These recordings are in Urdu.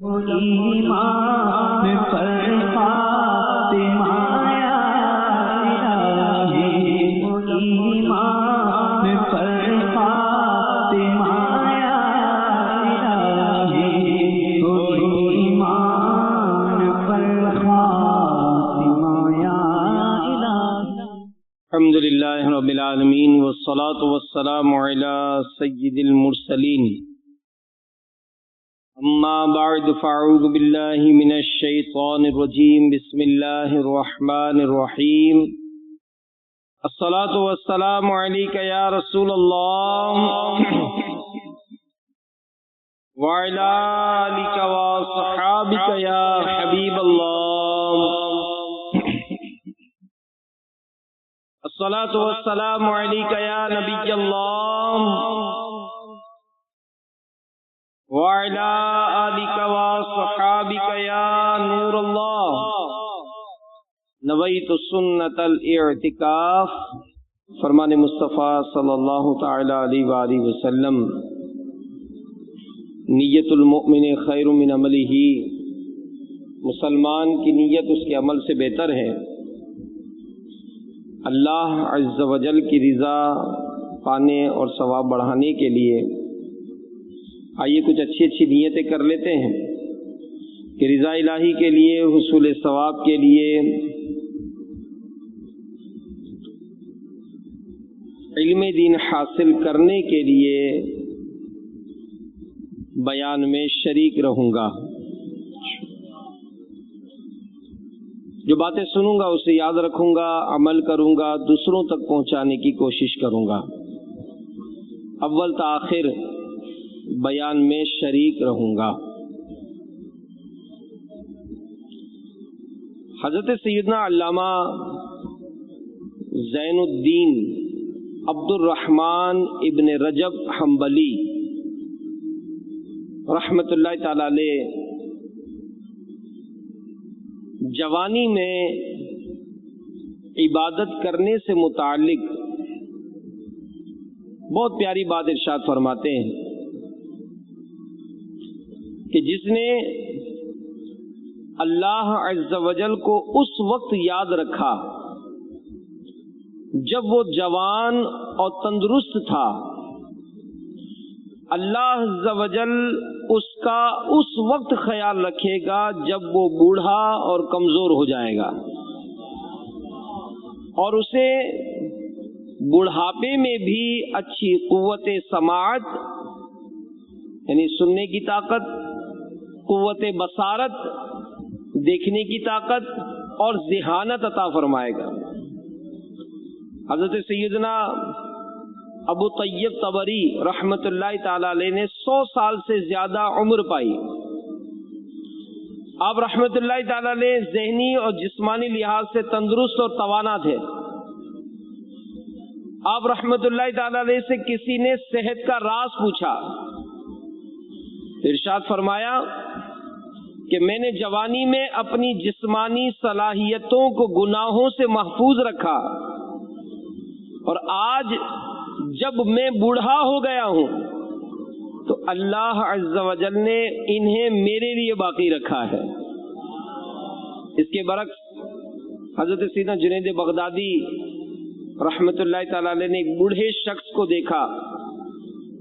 ایمان پر فاطمہ یا الہی، ایمان پر فاطمہ یا الہی، ایمان پر فاطمہ یا الہی۔ الحمدللہ رب العالمین والصلاة والسلام علی سید المرسلین، اما بعد فاعوذ باللہ من الشیطان الرجیم، بسم اللہ الرحمن الرحیم۔ الصلاة والسلام علیک یا رسول اللہ وعلی آلک وصحابک یا حبیب اللہ۔ الصلاة والسلام علیک یا نبی اللہ وعلی آلک وصحابک یا نور اللہ۔ نویت سنت الاعتکاف، فرمان مصطفیٰ صلی اللہ تعالی علیہ وآلہ وسلم۔ نیت المؤمن خیر من عملہ، مسلمان کی نیت اس کے عمل سے بہتر ہے۔ اللہ عز و جل کی رضا پانے اور ثواب بڑھانے کے لیے آئیے کچھ اچھی اچھی نیتیں کر لیتے ہیں کہ رضا الہی کے لیے، حصول ثواب کے لیے، علم دین حاصل کرنے کے لیے بیان میں شریک رہوں گا۔ جو باتیں سنوں گا اسے یاد رکھوں گا، عمل کروں گا، دوسروں تک پہنچانے کی کوشش کروں گا، اول تاخیر بیان میں شریک رہوں گا۔ حضرت سیدنا علامہ زین الدین عبد الرحمن ابن رجب حنبلی رحمۃ اللہ تعالی علیہ جوانی میں عبادت کرنے سے متعلق بہت پیاری بات ارشاد فرماتے ہیں کہ جس نے اللہ عز و جل کو اس وقت یاد رکھا جب وہ جوان اور تندرست تھا، اللہ عز و جل اس کا اس وقت خیال رکھے گا جب وہ بوڑھا اور کمزور ہو جائے گا، اور اسے بڑھاپے میں بھی اچھی قوت سماعت یعنی سننے کی طاقت، قوت بصارت دیکھنے کی طاقت اور ذہانت عطا فرمائے گا۔ حضرت سیدنا ابو طیب طبری رحمت اللہ تعالی علیہ نے 100 سال سے زیادہ عمر پائی۔ آپ رحمت اللہ تعالی علیہ ذہنی اور جسمانی لحاظ سے تندرست اور توانا تھے۔ آپ رحمت اللہ تعالی علیہ سے کسی نے صحت کا راز پوچھا، ارشاد فرمایا کہ میں نے جوانی میں اپنی جسمانی صلاحیتوں کو گناہوں سے محفوظ رکھا، اور آج جب میں بوڑھا ہو گیا ہوں تو اللہ عز و جل نے انہیں میرے لیے باقی رکھا ہے۔ اس کے برعکس حضرت سیدنا جنید بغدادی رحمت اللہ تعالی علیہ نے ایک بوڑھے شخص کو دیکھا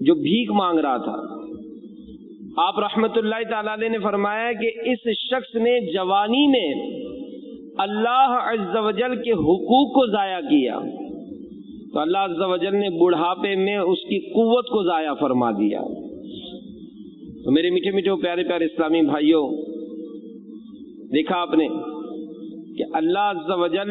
جو بھیک مانگ رہا تھا۔ آپ رحمت اللہ تعالی علیہ نے فرمایا کہ اس شخص نے جوانی میں اللہ عز و جل کے حقوق کو ضائع کیا، تو اللہ عز و جل نے بڑھاپے میں اس کی قوت کو ضائع فرما دیا۔ تو میرے میٹھے میٹھے پیارے پیارے اسلامی بھائیوں، دیکھا آپ نے کہ اللہ عز و جل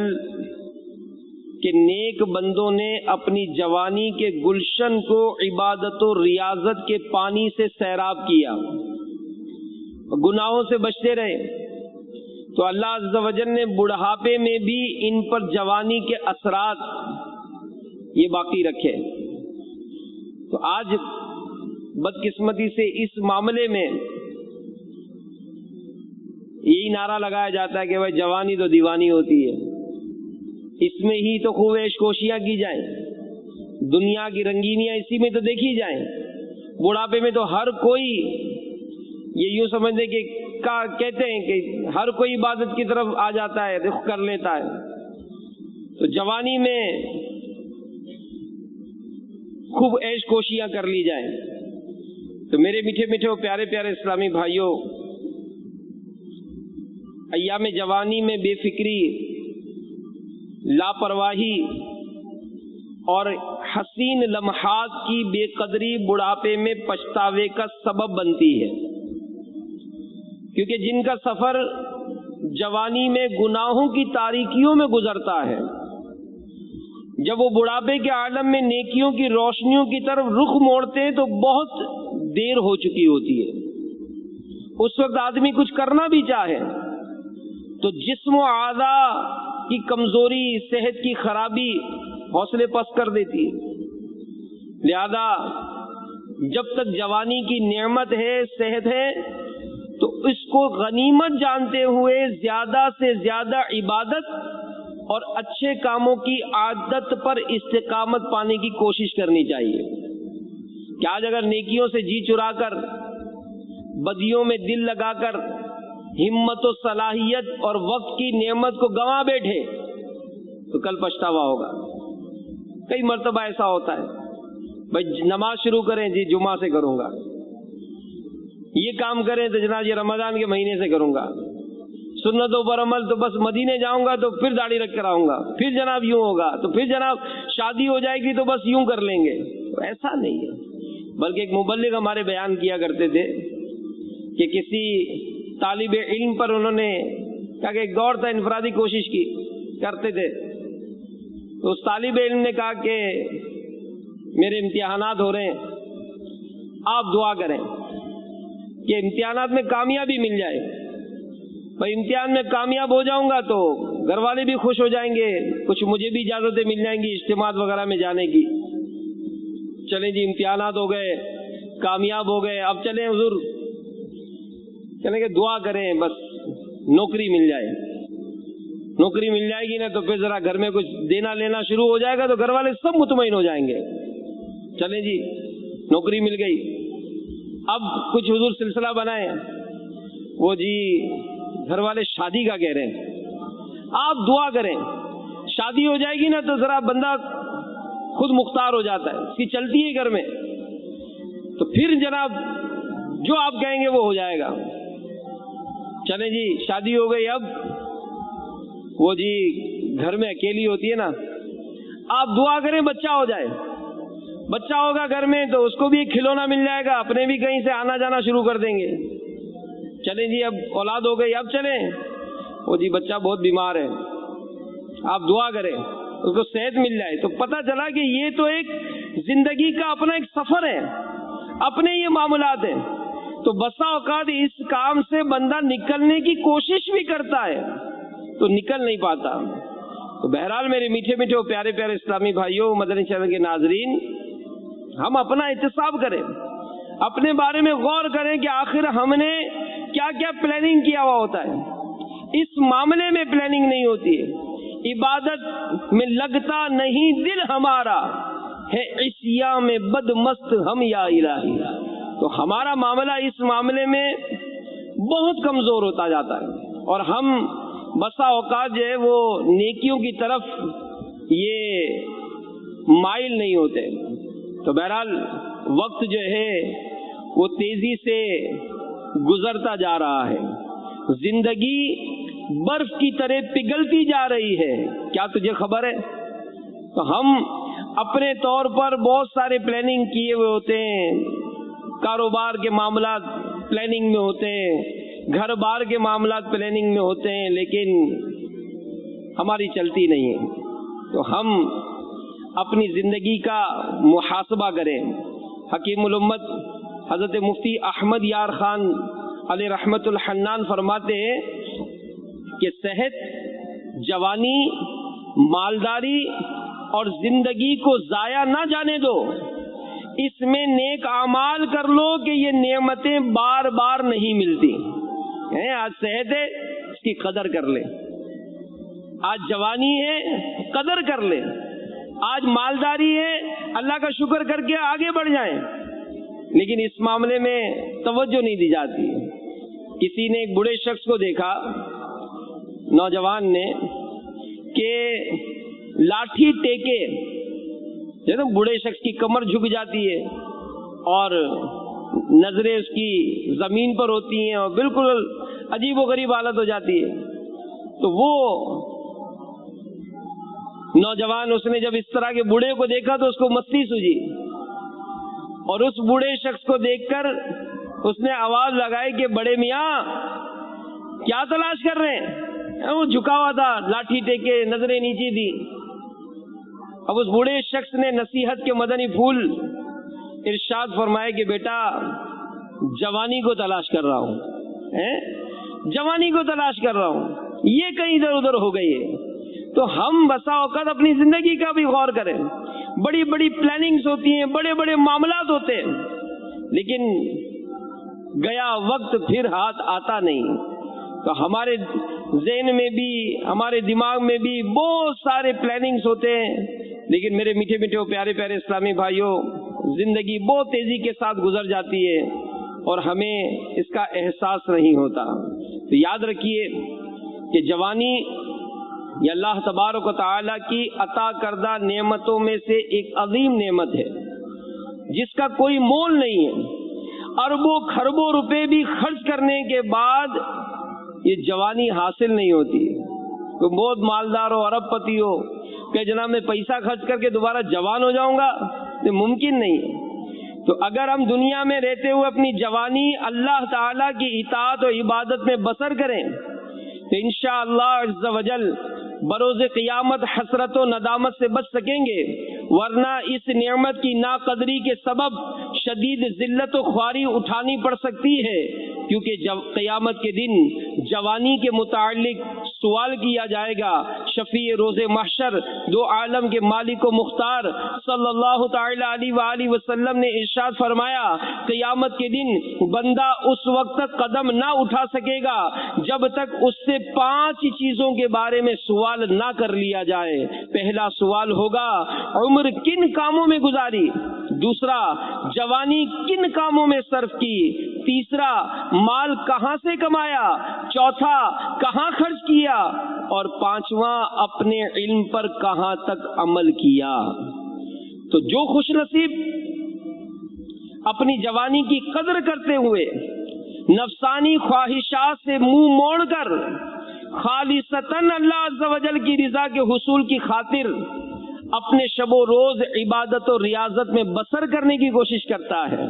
کے نیک بندوں نے اپنی جوانی کے گلشن کو عبادت و ریاضت کے پانی سے سیراب کیا، گناہوں سے بچتے رہے، تو اللہ عز و جل نے بڑھاپے میں بھی ان پر جوانی کے اثرات یہ باقی رکھے۔ تو آج بدقسمتی سے اس معاملے میں یہی نعرہ لگایا جاتا ہے کہ بھائی جوانی تو دیوانی ہوتی ہے، اس میں ہی تو خوب عیش کوشیاں کی جائیں، دنیا کی رنگینیاں اسی میں تو دیکھی جائیں، بڑھاپے میں تو ہر کوئی یہ یوں سمجھنے کہ کہتے ہیں کہ ہر کوئی عبادت کی طرف آ جاتا ہے، رخ کر لیتا ہے. تو جوانی میں خوب عیش کوشیاں کر لی جائیں. تو میرے میٹھے میٹھے اور پیارے پیارے اسلامی بھائیوں، ایام جوانی میں بے فکری، لاپرواہی اور حسین لمحات کی بے قدری بڑھاپے میں پچھتاوے کا سبب بنتی ہے. کیونکہ جن کا سفر جوانی میں گناہوں کی تاریکیوں میں گزرتا ہے، جب وہ بڑھاپے کے عالم میں نیکیوں کی روشنیوں کی طرف رخ موڑتے ہیں تو بہت دیر ہو چکی ہوتی ہے. اس وقت آدمی کچھ کرنا بھی چاہے تو جسم و اعضاء کی کمزوری، صحت کی خرابی حوصلے پست کر دیتی ہے. لہذا جب تک جوانی کی نعمت ہے، صحت ہے، تو اس کو غنیمت جانتے ہوئے زیادہ سے زیادہ عبادت اور اچھے کاموں کی عادت پر استقامت پانے کی کوشش کرنی چاہیے. کہ آج اگر نیکیوں سے جی چرا کر، بدیوں میں دل لگا کر، ہمت و صلاحیت اور وقت کی نعمت کو گنوا بیٹھے تو کل پچھتاوا ہوگا. کئی مرتبہ ایسا ہوتا ہے، بھائی نماز شروع کریں، جی جمعہ سے کروں گا. یہ کام کریں تو جناب یہ رمضان کے مہینے سے کروں گا. سنتوں پر عمل تو بس مدینے جاؤں گا تو پھر داڑھی رکھ کر آؤں گا، پھر جناب یوں ہوگا، تو پھر جناب شادی ہو جائے گی تو بس یوں کر لیں گے. تو ایسا نہیں ہے. بلکہ ایک مبلغ ہمارے بیان کیا کرتے تھے کہ کسی طالب علم پر انہوں نے کہا کہ ایک دور تھا، انفرادی کوشش کی کرتے تھے. تو اس طالب علم نے کہا کہ میرے امتحانات ہو رہے ہیں، آپ دعا کریں کہ امتحانات میں کامیابی مل جائے. میں امتحان میں کامیاب ہو جاؤں گا تو گھر والے بھی خوش ہو جائیں گے، کچھ مجھے بھی اجازتیں مل جائیں گی اجتماعات وغیرہ میں جانے کی. چلیں جی امتحانات ہو گئے، کامیاب ہو گئے، اب چلیں حضور چلیں کہ دعا کریں بس نوکری مل جائے. نوکری مل جائے گی نا تو پھر ذرا گھر میں کچھ دینا لینا شروع ہو جائے گا تو گھر والے سب مطمئن ہو جائیں گے. چلیں جی نوکری مل گئی، اب کچھ حضور سلسلہ بنائے. وہ جی گھر والے شادی کا کہہ رہے ہیں، آپ دعا کریں شادی ہو جائے گی نا تو ذرا بندہ خود مختار ہو جاتا ہے، اس کی چلتی ہے گھر میں، تو پھر جناب جو آپ کہیں گے وہ ہو جائے گا. چلیں جی شادی ہو گئی، اب وہ جی گھر میں اکیلی ہوتی ہے نا، آپ دعا کریں بچہ ہو جائے. بچہ ہوگا گھر میں تو اس کو بھی ایک کھلونا مل جائے گا، اپنے بھی کہیں سے آنا جانا شروع کر دیں گے. چلیں جی اب اولاد ہو گئی، اب چلیں وہ جی بچہ بہت بیمار ہے، آپ دعا کریں اس کو صحت مل جائے. تو پتہ چلا کہ یہ تو ایک زندگی کا اپنا ایک سفر ہے، اپنے یہ معاملات ہیں. تو بسا اوقات اس کام سے بندہ نکلنے کی کوشش بھی کرتا ہے تو نکل نہیں پاتا. تو بہرحال میرے میٹھے میٹھے اور پیارے پیارے اسلامی بھائیوں، مدنی چینل کے ناظرین، ہم اپنا احتساب کریں، اپنے بارے میں غور کریں کہ آخر ہم نے کیا کیا پلاننگ کیا ہوا ہوتا ہے. اس معاملے میں پلاننگ نہیں ہوتی ہے، عبادت میں لگتا نہیں دل ہمارا ہے، عصیاں میں بد مست ہم یا الہی. تو ہمارا معاملہ اس معاملے میں بہت کمزور ہوتا جاتا ہے اور ہم بسا اوقات جو ہے وہ نیکیوں کی طرف یہ مائل نہیں ہوتے. تو بہرحال وقت جو ہے وہ تیزی سے گزرتا جا رہا ہے، زندگی برف کی طرح پگھلتی جا رہی ہے. کیا تجھے خبر ہے؟ تو ہم اپنے طور پر بہت سارے پلاننگ کیے ہوئے ہوتے ہیں، کاروبار کے معاملات پلاننگ میں ہوتے ہیں، گھر بار کے معاملات پلاننگ میں ہوتے ہیں، لیکن ہماری چلتی نہیں ہے. تو ہم اپنی زندگی کا محاسبہ کریں. حکیم الامت حضرت مفتی احمد یار خان علیہ رحمت الحنان فرماتے ہیں کہ صحت، جوانی، مالداری اور زندگی کو ضائع نہ جانے دو، اس میں نیک اعمال کر لو کہ یہ نعمتیں بار بار نہیں ملتی ہیں. آج صحت ہے اس کی قدر کر لے، آج جوانی ہے قدر کر لے، آج مالداری ہے اللہ کا شکر کر کے آگے بڑھ جائیں. لیکن اس معاملے میں توجہ نہیں دی جاتی. کسی نے ایک بوڑھے شخص کو دیکھا، نوجوان نے، کہ لاٹھی ٹیکے، بوڑھے شخص کی کمر جھک جاتی ہے اور نظریں اس کی زمین پر ہوتی ہیں اور بالکل عجیب و غریب حالت ہو جاتی ہے. تو وہ نوجوان، اس نے جب اس طرح کے بوڑھے کو دیکھا تو اس کو مستی سوجی، اور اس بوڑھے شخص کو دیکھ کر اس نے آواز لگائی کہ بڑے میاں کیا تلاش کر رہے ہیں؟ وہ جھکا ہوا تھا، لاٹھی ٹیکے، نظریں نیچی تھی. اب اس بوڑھے شخص نے نصیحت کے مدنی پھول ارشاد فرمائے کہ بیٹا جوانی کو تلاش کر رہا ہوں، جوانی کو تلاش کر رہا ہوں، یہ کہیں ادھر ادھر ہو گئی ہے. تو ہم بسا اوقات اپنی زندگی کا بھی غور کریں. بڑی بڑی پلاننگز ہوتی ہیں، بڑے بڑے معاملات ہوتے ہیں، لیکن گیا وقت پھر ہاتھ آتا نہیں. تو ہمارے ذہن میں بھی، ہمارے دماغ میں بھی بہت سارے پلاننگز ہوتے ہیں، لیکن میرے میٹھے میٹھے اور پیارے پیارے اسلامی بھائیوں، زندگی بہت تیزی کے ساتھ گزر جاتی ہے اور ہمیں اس کا احساس نہیں ہوتا. تو یاد رکھیے کہ جوانی یہ اللہ تبارک و تعالیٰ کی عطا کردہ نعمتوں میں سے ایک عظیم نعمت ہے جس کا کوئی مول نہیں ہے. اربوں خربوں روپے بھی خرچ کرنے کے بعد یہ جوانی حاصل نہیں ہوتی. کوئی بہت مالدار ہو، ارب پتی ہو، کہ جناب میں پیسہ خرچ کر کے دوبارہ جوان ہو جاؤں گا، یہ ممکن نہیں ہے. تو اگر ہم دنیا میں رہتے ہوئے اپنی جوانی اللہ تعالیٰ کی اطاعت و عبادت میں بسر کریں تو انشاءاللہ عز و جل بروز قیامت حسرت و ندامت سے بچ سکیں گے، ورنہ اس نعمت کی ناقدری کے سبب شدید ذلت و خواری اٹھانی پڑ سکتی ہے، کیونکہ قیامت کے دن جوانی کے متعلق سوال کیا جائے گا. شفیع روز محشر دو عالم کے مالک و مختار صلی اللہ تعالی علیہ وآلہ وسلم نے ارشاد فرمایا، قیامت کے دن بندہ اس وقت تک قدم نہ اٹھا سکے گا جب تک اس سے 5 چیزوں کے بارے میں سوال نہ کر لیا جائے. پہلا سوال ہوگا عمر کن کاموں میں گزاری، دوسرا جوانی کن کاموں میں صرف کی، تیسرا مال کہاں سے کمایا، چوتھا کہاں خرچ کیا، اور پانچواں اپنے علم پر کہاں تک عمل کیا. تو جو خوش نصیب اپنی جوانی کی قدر کرتے ہوئے نفسانی خواہشات سے منہ موڑ کر خالصتاً اللہ عز و جل کی رضا کے حصول کی خاطر اپنے شب و روز عبادت و ریاضت میں بسر کرنے کی کوشش کرتا ہے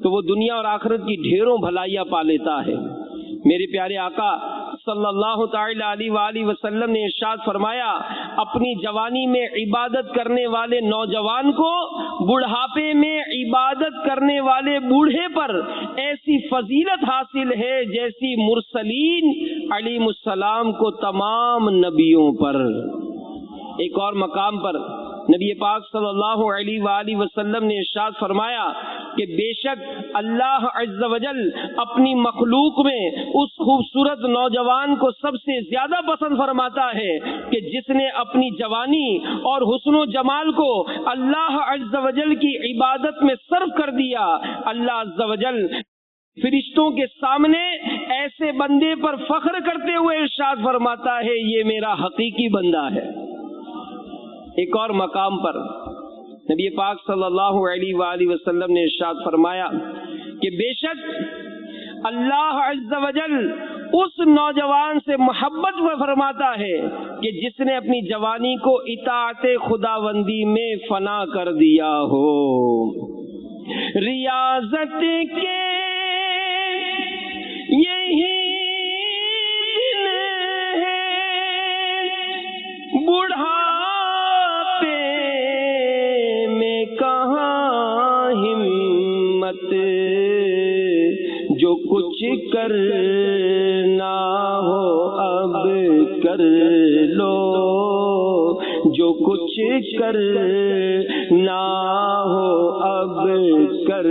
تو وہ دنیا اور آخرت کی ڈھیروں بھلائیاں پا لیتا ہے. میرے پیارے آقا صلی اللہ تعالی علیہ وآلہ وسلم نے ارشاد فرمایا، اپنی جوانی میں عبادت کرنے والے نوجوان کو بڑھاپے میں عبادت کرنے والے بوڑھے پر ایسی فضیلت حاصل ہے جیسی مرسلین علیہ السلام کو تمام نبیوں پر. ایک اور مقام پر نبی پاک صلی اللہ علیہ وآلہ وسلم نے ارشاد فرمایا کہ بے شک اللہ عز و جل اپنی مخلوق میں اس خوبصورت نوجوان کو سب سے زیادہ پسند فرماتا ہے کہ جس نے اپنی جوانی اور حسن و جمال کو اللہ عز و جل کی عبادت میں صرف کر دیا. اللہ عز و جل فرشتوں کے سامنے ایسے بندے پر فخر کرتے ہوئے ارشاد فرماتا ہے، یہ میرا حقیقی بندہ ہے. ایک اور مقام پر نبی پاک صلی اللہ علیہ وآلہ وسلم نے ارشاد فرمایا کہ بے شک اللہ عز و جل اس نوجوان سے محبت فرماتا ہے کہ جس نے اپنی جوانی کو اطاعت خداوندی میں فنا کر دیا ہو. ریاضت کے یہی دن ہے، بوڑھا جو کچھ کرنا ہو اب کر لو، جو کچھ کرنا ہو اب کر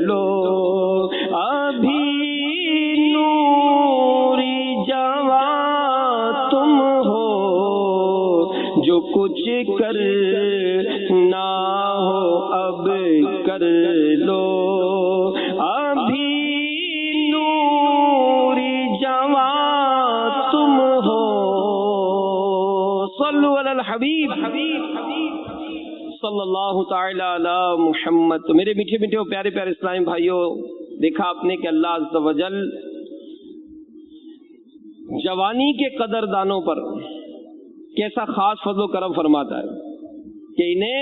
لو، ابھی نوری جوان تم ہو، جو کچھ کرنا ہو اب کر لو ابھی نوری جوان تم ہو. صلو علی الحبیب صلی اللہ تعالی علی محمد. تو میرے میٹھے میٹھے اور پیارے پیارے اسلامی بھائیوں، دیکھا آپ نے کہ اللہ عز و جل جوانی کے قدردانوں پر کیسا خاص فضل و کرم فرماتا ہے کہ انہیں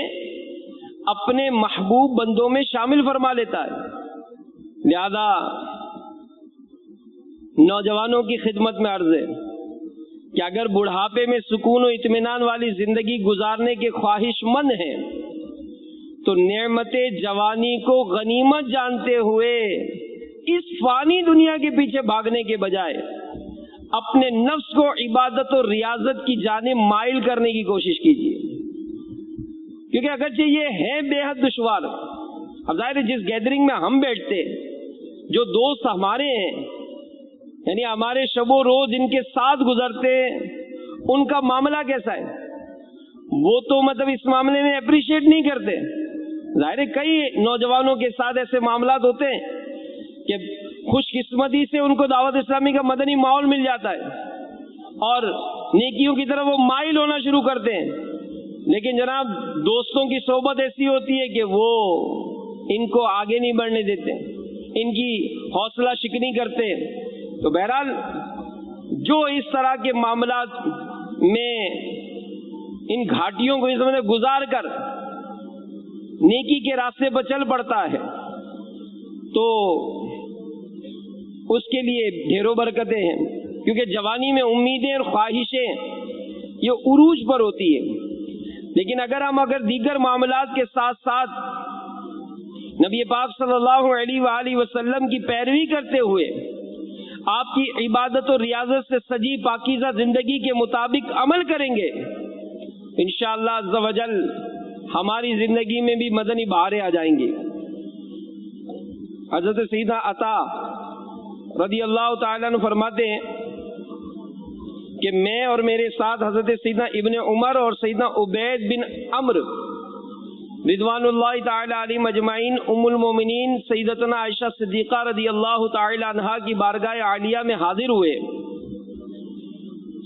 اپنے محبوب بندوں میں شامل فرما لیتا ہے. لہذا نوجوانوں کی خدمت میں عرض ہے کہ اگر بڑھاپے میں سکون و اطمینان والی زندگی گزارنے کے خواہش مند ہیں تو نعمت جوانی کو غنیمت جانتے ہوئے اس فانی دنیا کے پیچھے بھاگنے کے بجائے اپنے نفس کو عبادت و ریاضت کی جانب مائل کرنے کی کوشش کیجیے. کیونکہ اگرچہ یہ ہے بے حد دشوار. اب ظاہر ہے جس گیدرنگ میں ہم بیٹھتے، جو دوست ہمارے ہیں، یعنی ہمارے شب و روز ان کے ساتھ گزرتے، ان کا معاملہ کیسا ہے وہ تو مطلب اس معاملے میں اپریشیٹ نہیں کرتے. ظاہر ہے کئی نوجوانوں کے ساتھ ایسے معاملات ہوتے ہیں کہ خوش قسمتی سے ان کو دعوت اسلامی کا مدنی ماحول مل جاتا ہے اور نیکیوں کی طرف وہ مائل ہونا شروع کرتے ہیں. لیکن جناب دوستوں کی صحبت ایسی ہوتی ہے کہ وہ ان کو آگے نہیں بڑھنے دیتے، ان کی حوصلہ شکنی کرتے. تو بہرحال جو اس طرح کے معاملات میں ان گھاٹیوں کو اس میں گزار کر نیکی کے راستے پر چل پڑتا ہے تو اس کے لیے ڈھیروں برکتیں ہیں. کیونکہ جوانی میں امیدیں اور خواہشیں یہ عروج پر ہوتی ہے. لیکن اگر دیگر معاملات کے ساتھ ساتھ نبی پاک صلی اللہ علیہ وآلہ وسلم کی پیروی کرتے ہوئے آپ کی عبادت و ریاضت سے سجی پاکیزہ زندگی کے مطابق عمل کریں گے، انشاءاللہ عز و جل ہماری زندگی میں بھی مدنی بہاریں آ جائیں گی. حضرت سیدنا عطا رضی اللہ تعالیٰ عنہ فرماتے ہیں کہ میں اور میرے ساتھ حضرت سیدنا ابن عمر اور سیدنا عبید بن عمرو رضوان اللہ تعالی علیہ مجمعین ام المومنین سیدتنا عائشہ صدیقہ رضی اللہ تعالی عنہا کی بارگاہ عالیہ میں حاضر ہوئے.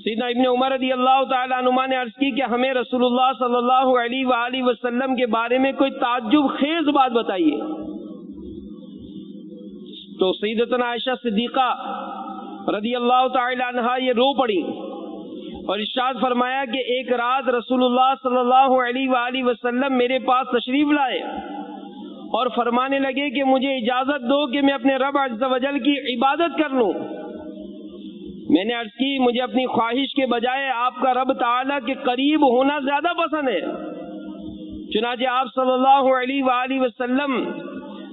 سیدنا ابن عمر رضی اللہ تعالی عنہما نے عرض کی کہ ہمیں رسول اللہ صلی اللہ علیہ وآلہ وسلم کے بارے میں کوئی تعجب خیز بات بتائیے. تو سیدتنا عائشہ صدیقہ رضی اللہ تعالی عنہا یہ رو پڑی اور ارشاد فرمایا کہ ایک رات رسول اللہ صلی اللہ علیہ وآلہ وسلم میرے پاس تشریف لائے اور فرمانے لگے کہ مجھے اجازت دو کہ میں اپنے رب عز و جل کی عبادت کر لوں. میں نے عرض کی مجھے اپنی خواہش کے بجائے آپ کا رب تعالیٰ کے قریب ہونا زیادہ پسند ہے. چنانچہ آپ صلی اللہ علیہ وآلہ وسلم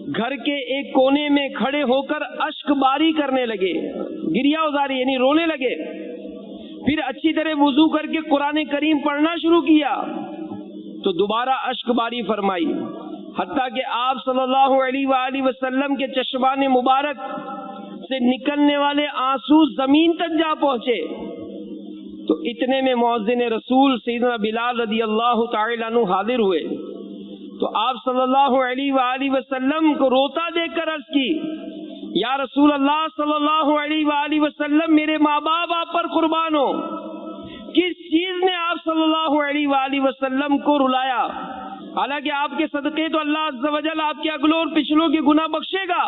گھر کے ایک کونے میں کھڑے ہو کر اشک باری کرنے لگے، گریہ ازاری یعنی رونے لگے. پھر اچھی طرح وضو کر کے قرآن کریم پڑھنا شروع کیا تو دوبارہ اشک باری فرمائی، حتیٰ کہ آپ صلی اللہ علیہ وآلہ وسلم کے چشمان مبارک سے نکلنے والے آنسو زمین تک جا پہنچے. تو اتنے میں مؤذن رسول سیدنا بلال رضی اللہ تعالی عنہ حاضر ہوئے تو آپ صلی اللہ علیہ وآلہ وسلم کو روتا دیکھ کر عرض کی، یا رسول اللہ صلی اللہ علیہ وآلہ وسلم میرے ماں باپ آپ پر قربان ہو، کس چیز نے آپ صلی اللہ علیہ وآلہ وسلم کو رلایا؟ حالانکہ آپ کے صدقے تو اللہ عز و جل آپ کے اگلوں اور پچھلوں کے گناہ بخشے گا.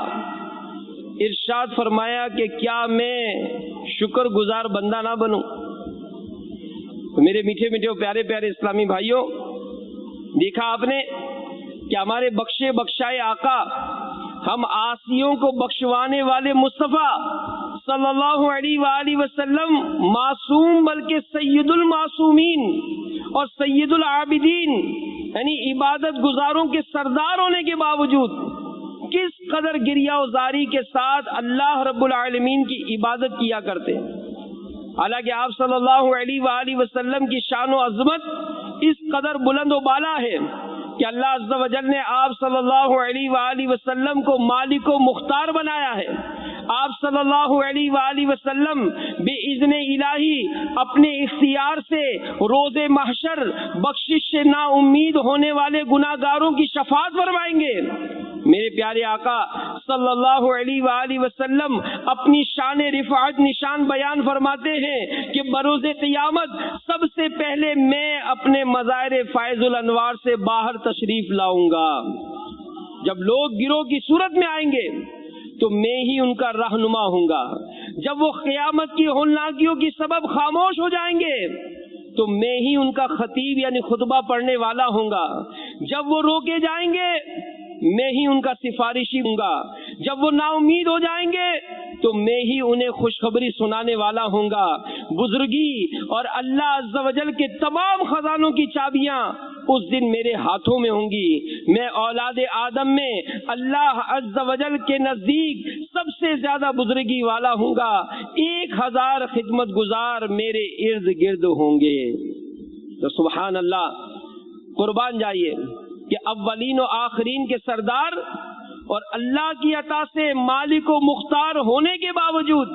ارشاد فرمایا کہ کیا میں شکر گزار بندہ نہ بنوں؟ میرے میٹھے میٹھے پیارے پیارے اسلامی بھائیوں، دیکھا آپ نے کہ ہمارے بخشے بخشائے آقا، ہم عاصیوں کو بخشوانے والے مصطفیٰ صلی اللہ علیہ وآلہ وسلم معصوم بلکہ سید المعصومین اور سید العابدین یعنی عبادت گزاروں کے سردار ہونے کے باوجود کس قدر گریہ وزاری کے ساتھ اللہ رب العالمین کی عبادت کیا کرتے. حالانکہ آپ صلی اللہ علیہ وآلہ وسلم کی شان و عظمت اس قدر بلند و بالا ہے کہ اللہ عز و جل نے آپ صلی اللہ علیہ وآلہ وسلم کو مالک و مختار بنایا ہے. آپ صلی اللہ علیہ وآلہ وسلم بِإِذْنِ الہی اپنے اختیار سے روز محشر بخشش سے نا امید ہونے والے گناہگاروں کی شفاعت فرمائیں گے۔ میرے پیارے آقا صلی اللہ علیہ وآلہ وسلم اپنی شان رفعت نشان بیان فرماتے ہیں کہ بروز قیامت سب سے پہلے میں اپنے مظاہر فائز الانوار سے باہر تشریف لاؤں گا۔ جب لوگ گروہ کی صورت میں آئیں گے تو میں ہی ان کا رہنما ہوں گا۔ جب وہ قیامت کی ہولناکیوں کی سبب خاموش ہو جائیں گے تو میں ہی ان کا خطیب یعنی خطبہ پڑھنے والا ہوں گا۔ جب وہ روکے جائیں گے میں ہی ان کا سفارشی ہوں گا۔ جب وہ نا امید ہو جائیں گے تو میں ہی انہیں خوشخبری سنانے والا ہوں گا۔ بزرگی اور اللہ عز و جل کے تمام خزانوں کی چابیاں اس دن میرے ہاتھوں میں ہوں گی۔ میں اولاد آدم میں اللہ عز و جل کے نزدیک سب سے زیادہ بزرگی والا ہوں گا۔ 1000 خدمت گزار میرے ارد گرد ہوں گے۔ تو سبحان اللہ، قربان جائیے کہ اولین و آخرین کے سردار اور اللہ کی عطا سے مالک و مختار ہونے کے باوجود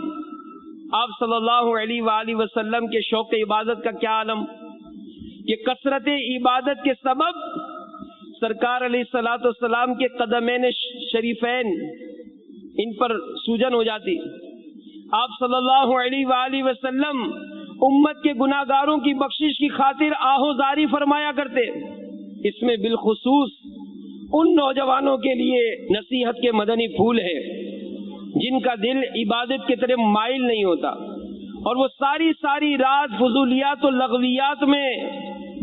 آپ صلی اللہ علیہ وآلہ وسلم کے شوق عبادت کا کیا عالم کہ کثرت عبادت کے سبب سرکار علیہ الصلوۃ والسلام کے قدمین شریفین ان پر سوجن ہو جاتی۔ آپ صلی اللہ علیہ وآلہ وسلم امت کے گناہگاروں کی بخشش کی خاطر آہوزاری فرمایا کرتے۔ اس میں بالخصوص ان نوجوانوں کے لیے نصیحت کے مدنی پھول ہے جن کا دل عبادت کی طرف مائل نہیں ہوتا اور وہ ساری رات فضولیات و لغویات میں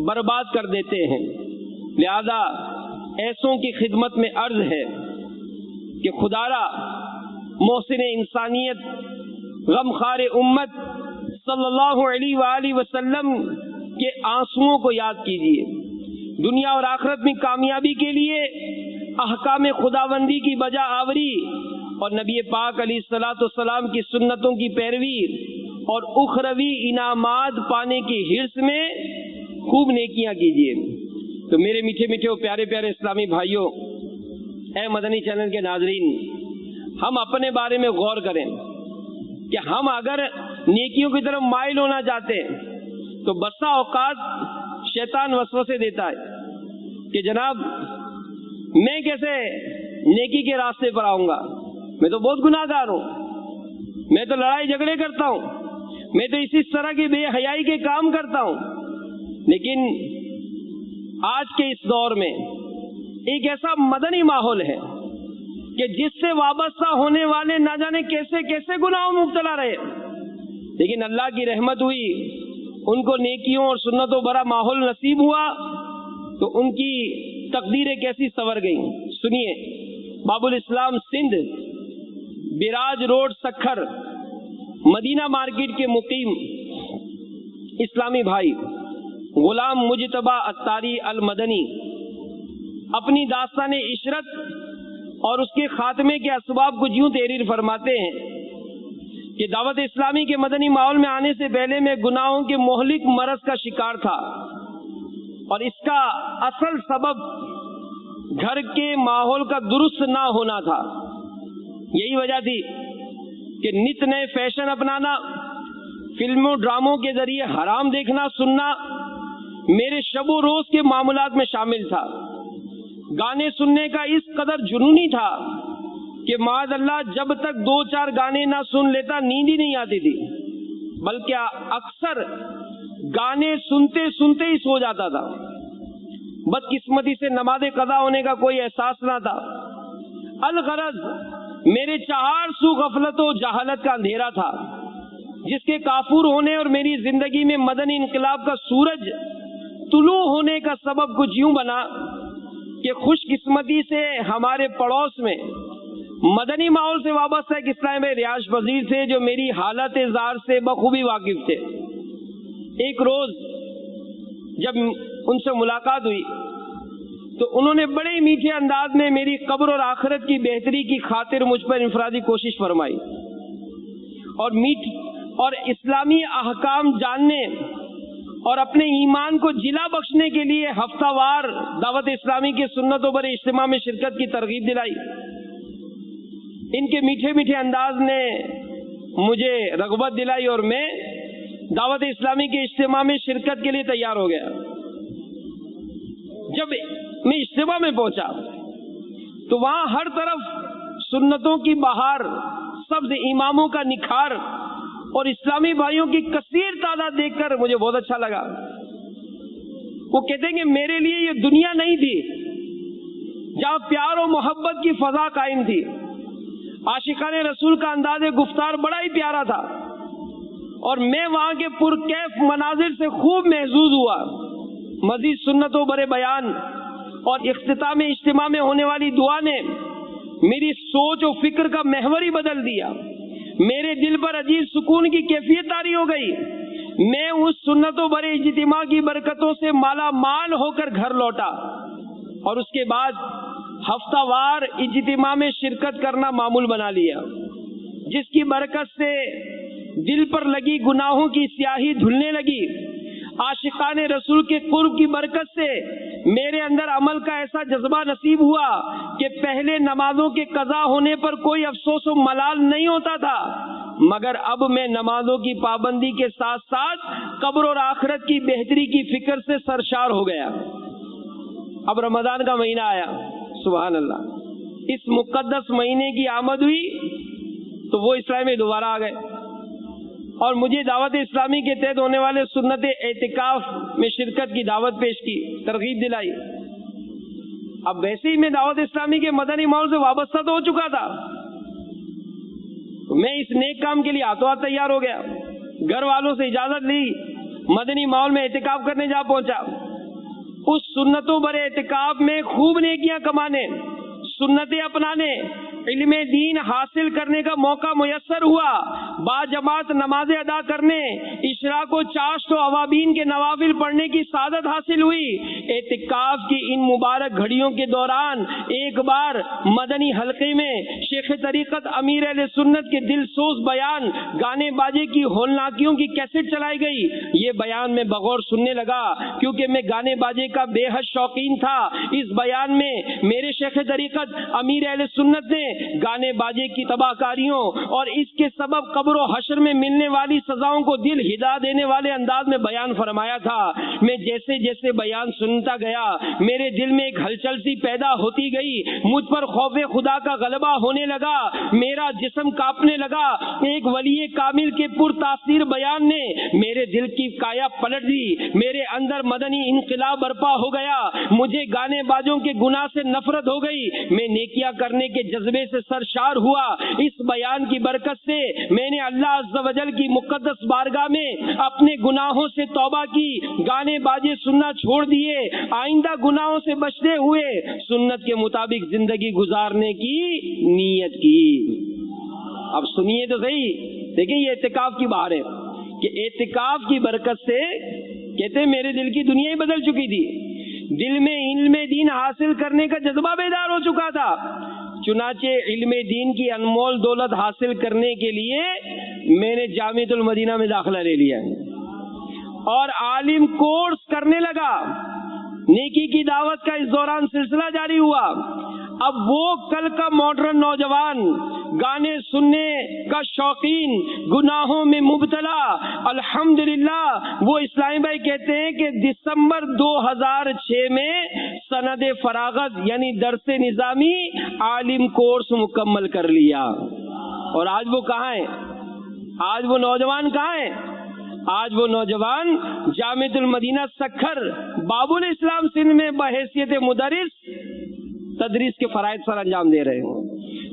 برباد کر دیتے ہیں۔ لہذا ایسوں کی خدمت میں عرض ہے کہ خدارا محسن انسانیت غمخوار امت صلی اللہ علیہ وآلہ وسلم کے آنسوؤں کو یاد کیجیے۔ دنیا اور آخرت میں کامیابی کے لیے احکام خداوندی کی بجا آوری اور نبی پاک علیہ الصلوۃ والسلام کی سنتوں کی پیروی اور اخروی انعامات پانے کی حرص میں خوب نیکیاں کیجیے۔ تو میرے میٹھے میٹھے اور پیارے پیارے اسلامی بھائیوں، اے مدنی چینل کے ناظرین، ہم اپنے بارے میں غور کریں کہ ہم اگر نیکیوں کی طرف مائل ہونا چاہتے ہیں تو بسا اوقات شیطان وسوسے دیتا ہے کہ جناب میں کیسے نیکی کے راستے پر آؤں گا، میں تو بہت گناہ گار ہوں، میں تو لڑائی جھگڑے کرتا ہوں، میں تو اسی طرح کی بے حیائی کے کام کرتا ہوں۔ لیکن آج کے اس دور میں ایک ایسا مدنی ماحول ہے کہ جس سے وابستہ ہونے والے نہ جانے کیسے کیسے گناہوں میں مبتلا رہے، لیکن اللہ کی رحمت ہوئی، ان کو نیکیوں اور سنتوں بھرا ماحول نصیب ہوا تو ان کی تقدیریں کیسی سنور گئیں۔ سنیے، باب الاسلام سندھ، براج روڈ سکھر، مدینہ مارکیٹ کے مقیم اسلامی بھائی غلام مجتبی اتاری المدنی اپنی داستان عشرت اور اس کے خاتمے کے اسباب کو یوں تحریر فرماتے ہیں کہ دعوت اسلامی کے مدنی ماحول میں آنے سے پہلے میں گناہوں کے مہلک مرض کا شکار تھا اور اس کا اصل سبب گھر کے ماحول کا درست نہ ہونا تھا۔ یہی وجہ تھی کہ نت نئے فیشن اپنانا، فلموں ڈراموں کے ذریعے حرام دیکھنا سننا میرے شب و روز کے معاملات میں شامل تھا۔ گانے سننے کا اس قدر جنونی تھا کہ معاذ اللہ جب تک 2-4 گانے نہ سن لیتا نیند ہی نہیں آتی تھی، بلکہ اکثر گانے سنتے سنتے ہی سو جاتا تھا۔ بدقسمتی سے نماز قضا ہونے کا کوئی احساس نہ تھا۔ الغرض میرے 4 سو غفلت و جہالت کا اندھیرا تھا، جس کے کافور ہونے اور میری زندگی میں مدنی انقلاب کا سورج طلوع ہونے کا سبب کچھ یوں بنا کہ خوش قسمتی سے ہمارے پڑوس میں مدنی ماحول سے وابستہ ایک اسلام میں رہائش پذیر تھے جو میری حالت زار سے بخوبی واقف تھے۔ ایک روز جب ان سے ملاقات ہوئی تو انہوں نے بڑے میٹھے انداز میں میری قبر اور آخرت کی بہتری کی خاطر مجھ پر انفرادی کوشش فرمائی اور اسلامی احکام جاننے اور اپنے ایمان کو جلا بخشنے کے لیے ہفتہ وار دعوت اسلامی کے سنتوں پر اجتماع میں شرکت کی ترغیب دلائی۔ ان کے میٹھے میٹھے انداز نے مجھے رغبت دلائی اور میں دعوت اسلامی کے اجتماع میں شرکت کے لیے تیار ہو گیا. جب میں اجتماع میں پہنچا تو وہاں ہر طرف سنتوں کی بہار، سبز اماموں کا نکھار اور اسلامی بھائیوں کی کثیر تعداد دیکھ کر مجھے بہت اچھا لگا. وہ کہتے ہیں کہ میرے لیے یہ دنیا نہیں تھی جہاں پیار و محبت کی فضا قائم تھی. عاشقان رسول کا انداز گفتار بڑا ہی پیارا تھا اور میں وہاں کے پرکیف مناظر سے خوب محظوظ ہوا. مزید سنتوں برے بیان اور اختتام اجتماع میں ہونے والی دعا نے میری سوچ و فکر کا محور ہی بدل دیا. میرے دل پر عجیب سکون کی کیفیت طاری ہو گئی. میں اس سنتوں برے اجتماع کی برکتوں سے مالا مال ہو کر گھر لوٹا اور اس کے بعد ہفتہ وار اجتماع میں شرکت کرنا معمول بنا لیا، جس کی برکت سے دل پر لگی گناہوں کی سیاہی دھلنے لگی. عاشقان رسول کے قرب کی برکت سے میرے اندر عمل کا ایسا جذبہ نصیب ہوا کہ پہلے نمازوں کے قضا ہونے پر کوئی افسوس و ملال نہیں ہوتا تھا، مگر اب میں نمازوں کی پابندی کے ساتھ ساتھ قبر اور آخرت کی بہتری کی فکر سے سرشار ہو گیا. اب رمضان کا مہینہ آیا، سبحان اللہ. اس مقدس مہینے کی آمد ہوئی تو وہ اسلام میں دوبارہ آ گئے اور مجھے دعوت اسلامی کے تحت ہونے والے سنت اعتکاف میں شرکت کی دعوت پیش کی، ترغیب دلائی. اب ویسے ہی میں دعوت اسلامی کے مدنی ماحول سے وابستہ تو ہو چکا تھا، میں اس نیک کام کے لیے ہاتھوں ہاتھ تیار ہو گیا. گھر والوں سے اجازت لی، مدنی ماحول میں اعتکاف کرنے جا پہنچا. اس سنتوں برے اعتکاف میں خوب نیکیاں کمانے، سنتیں اپنانے، علم دین حاصل کرنے کا موقع میسر ہوا. با جماعت نمازیں ادا کرنے، اشراق و چاشت و اوابین کے نوافل پڑھنے کی سعادت حاصل ہوئی. اعتکاف کی ان مبارک گھڑیوں کے دوران ایک بار مدنی حلقے میں شیخ طریقت امیر اہل سنت کے دل سوز بیان گانے باجے کی ہولناکیوں کی کیسٹ چلائی گئی. یہ بیان میں بغور سننے لگا کیونکہ میں گانے باجے کا بے حد شوقین تھا. اس بیان میں میرے شیخ طریقت امیر اہل سنت نے گانے باجے کی تباہ کاریوں اور اس کے سبب قبر و حشر میں ملنے والی سزاؤں کو دل ہلا دینے والے انداز میں بیان فرمایا تھا. میں جیسے جیسے بیان سنتا گیا میرے دل میں ایک ہلچل سی پیدا ہوتی گئی. مجھ پر خوف خدا کا غلبہ ہونے لگا، میرا جسم کانپنے لگا. ایک ولی کامل کے پر تاثیر بیان نے میرے دل کی کایا پلٹ دی. میرے اندر مدنی انقلاب برپا ہو گیا. مجھے گانے بازوں کے گناہ سے نفرت ہو گئی. میں نیکیاں کرنے کے جذبے سے سرشار ہوا. اس بیان کی برکت سے میں نے اللہ عز و جل کی مقدس بارگاہ میں اپنے گناہوں سے توبہ کی، گانے باجے سننا چھوڑ دیے، آئندہ گناہوں سے بچتے ہوئے سنت کے مطابق زندگی گزارنے کی نیت کی. اب سنیے تو صحیح، دیکھیں یہ اعتکاف کی بہار ہے کہ اعتکاف کی برکت سے کہتے ہیں میرے دل کی دنیا ہی بدل چکی تھی. دل میں علم دین حاصل کرنے کا جذبہ بیدار ہو چکا تھا. چنانچہ علم دین کی انمول دولت حاصل کرنے کے لیے میں نے جامعۃ المدینہ میں داخلہ لے لیا اور عالم کورس کرنے لگا. نیکی کی دعوت کا اس دوران سلسلہ جاری ہوا. اب وہ کل کا ماڈرن نوجوان، گانے سننے کا شوقین، گناہوں میں مبتلا، الحمدللہ وہ اسلامی بھائی کہتے ہیں کہ دسمبر 2006 میں سند فراغت یعنی درس نظامی عالم کورس مکمل کر لیا. اور آج وہ کہاں ہیں؟ آج وہ نوجوان کہاں ہیں؟ آج وہ نوجوان جامعۃ المدینہ سکھر باب الاسلام سندھ میں بحیثیت مدرس تدریس کے فرائض سر انجام دے رہے ہوں.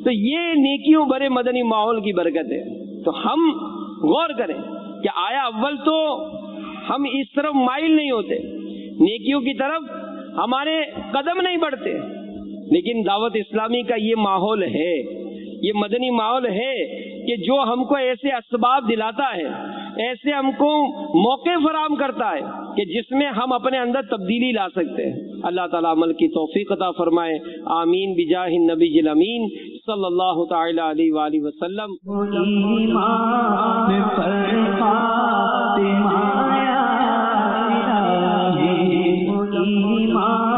تو یہ نیکیوں برے مدنی ماحول کی برکت ہے. تو ہم غور کریں کہ آیا اول تو ہم اس طرف مائل نہیں ہوتے، نیکیوں کی طرف ہمارے قدم نہیں بڑھتے، لیکن دعوت اسلامی کا یہ ماحول ہے، یہ مدنی ماحول ہے کہ جو ہم کو ایسے اسباب دلاتا ہے، ایسے ہم کو موقع فراہم کرتا ہے کہ جس میں ہم اپنے اندر تبدیلی لا سکتے ہیں. اللہ تعالیٰ عمل کی توفیق عطا فرمائے. آمین بجاہ النبی الامین صلی اللہ تعالی علیہ وآلہ وسلم. ایمان پر فاطمہ یا الہی، ایمان